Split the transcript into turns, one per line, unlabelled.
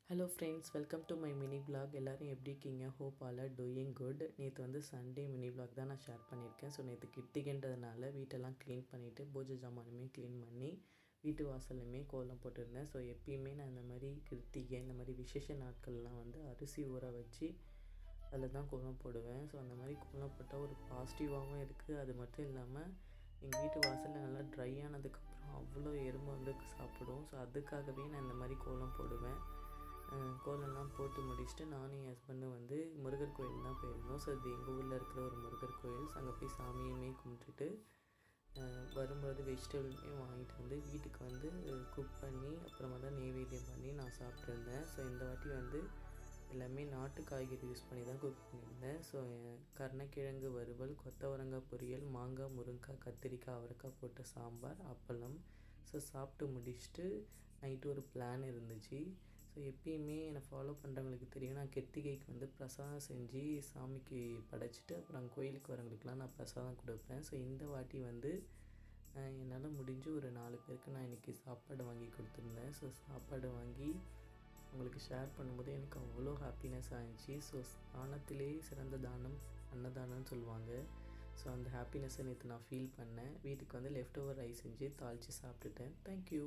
Hello friends, welcome to my mini vlog. எல்லோரும் எப்படி இருக்கீங்க? Hope all are doing good. நேற்று வந்து சண்டே மினி விலாக் தான் நான் ஷேர் பண்ணியிருக்கேன். ஸோ நேற்று கிருத்திகைன்றதுனால வீட்டெல்லாம் க்ளீன் பண்ணிவிட்டு பூஜை ஜாமானுமே க்ளீன் பண்ணி வீட்டு வாசல்லையுமே கோலம் போட்டிருந்தேன். ஸோ எப்பயுமே நான் இந்த மாதிரி கிருத்திகை இந்த மாதிரி விசேஷ நாட்கள்லாம் வந்து அரிசி ஊற வச்சு அதில் தான் கோலம் போடுவேன். ஸோ அந்த மாதிரி கோலம் போட்டால் ஒரு பாசிட்டிவாகவும் இருக்குது. அது மட்டும் இல்லாமல் எங்கள் வீட்டு வாசலில் நல்லா ட்ரை ஆனதுக்கப்புறம் அவ்வளோ எறும்பு வந்து சாப்பிடும். ஸோ அதுக்காகவே நான் இந்த மாதிரி கோலம் போடுவேன். கோலம்லாம் போட்டு முடிச்சுட்டு நானும் என் ஹஸ்பண்டும் வந்து முருகர் கோயில் தான் போயிருந்தோம். ஸோ இது எங்கள் ஊரில் இருக்கிற ஒரு முருகர் கோயில். ஸோ அங்கே போய் சாமியுமே கும்பிட்டுட்டு வரும்போது வெஜிடபிளுமே வாங்கிட்டு வந்து வீட்டுக்கு வந்து குக் பண்ணி அப்புறமா தான் நெய்வேத்தியம் பண்ணி நான் சாப்பிட்ருந்தேன். ஸோ இந்த வாட்டி வந்து எல்லாமே நாட்டு காய்கறி யூஸ் பண்ணி தான் குக் பண்ணியிருந்தேன். ஸோ கருணக்கிழங்கு வறுவல், கொத்தவரங்காய் பொரியல், மாங்காய், முருங்கைக்காய், கத்திரிக்காய், அவரைக்காய் போட்ட சாம்பார், அப்பளம். ஸோ சாப்பிட்டு முடிச்சுட்டு நைட்டு ஒரு பிளான் இருந்துச்சு. ஸோ எப்பயுமே என்னை ஃபாலோ பண்ணுறவங்களுக்கு தெரியும், நான் கிருத்திகைக்கு வந்து பிரசாதம் செஞ்சு சாமிக்கு படைச்சிட்டு அப்புறம் கோயிலுக்கு வரவங்களுக்குலாம் நான் பிரசாதம் கொடுப்பேன். ஸோ இந்த வாட்டி வந்து என்னால் முடிஞ்சு ஒரு 4 பேருக்கு நான் இன்றைக்கி சாப்பாடு வாங்கி கொடுத்துருந்தேன். ஸோ சாப்பாடு வாங்கி உங்களுக்கு ஷேர் பண்ணும்போது எனக்கு அவ்வளோ ஹாப்பினஸ் ஆகிடுச்சு. ஸோ தானத்திலே சிறந்த தானம் அன்னதானம்னு சொல்லுவாங்க. ஸோ அந்த ஹாப்பினஸ்ஸை நேற்று நான் ஃபீல் பண்ணேன். வீட்டுக்கு வந்து லெஃப்ட் ஓவர் ரைஸ் செஞ்சு தாளித்து சாப்பிட்டுட்டேன். தேங்க்யூ.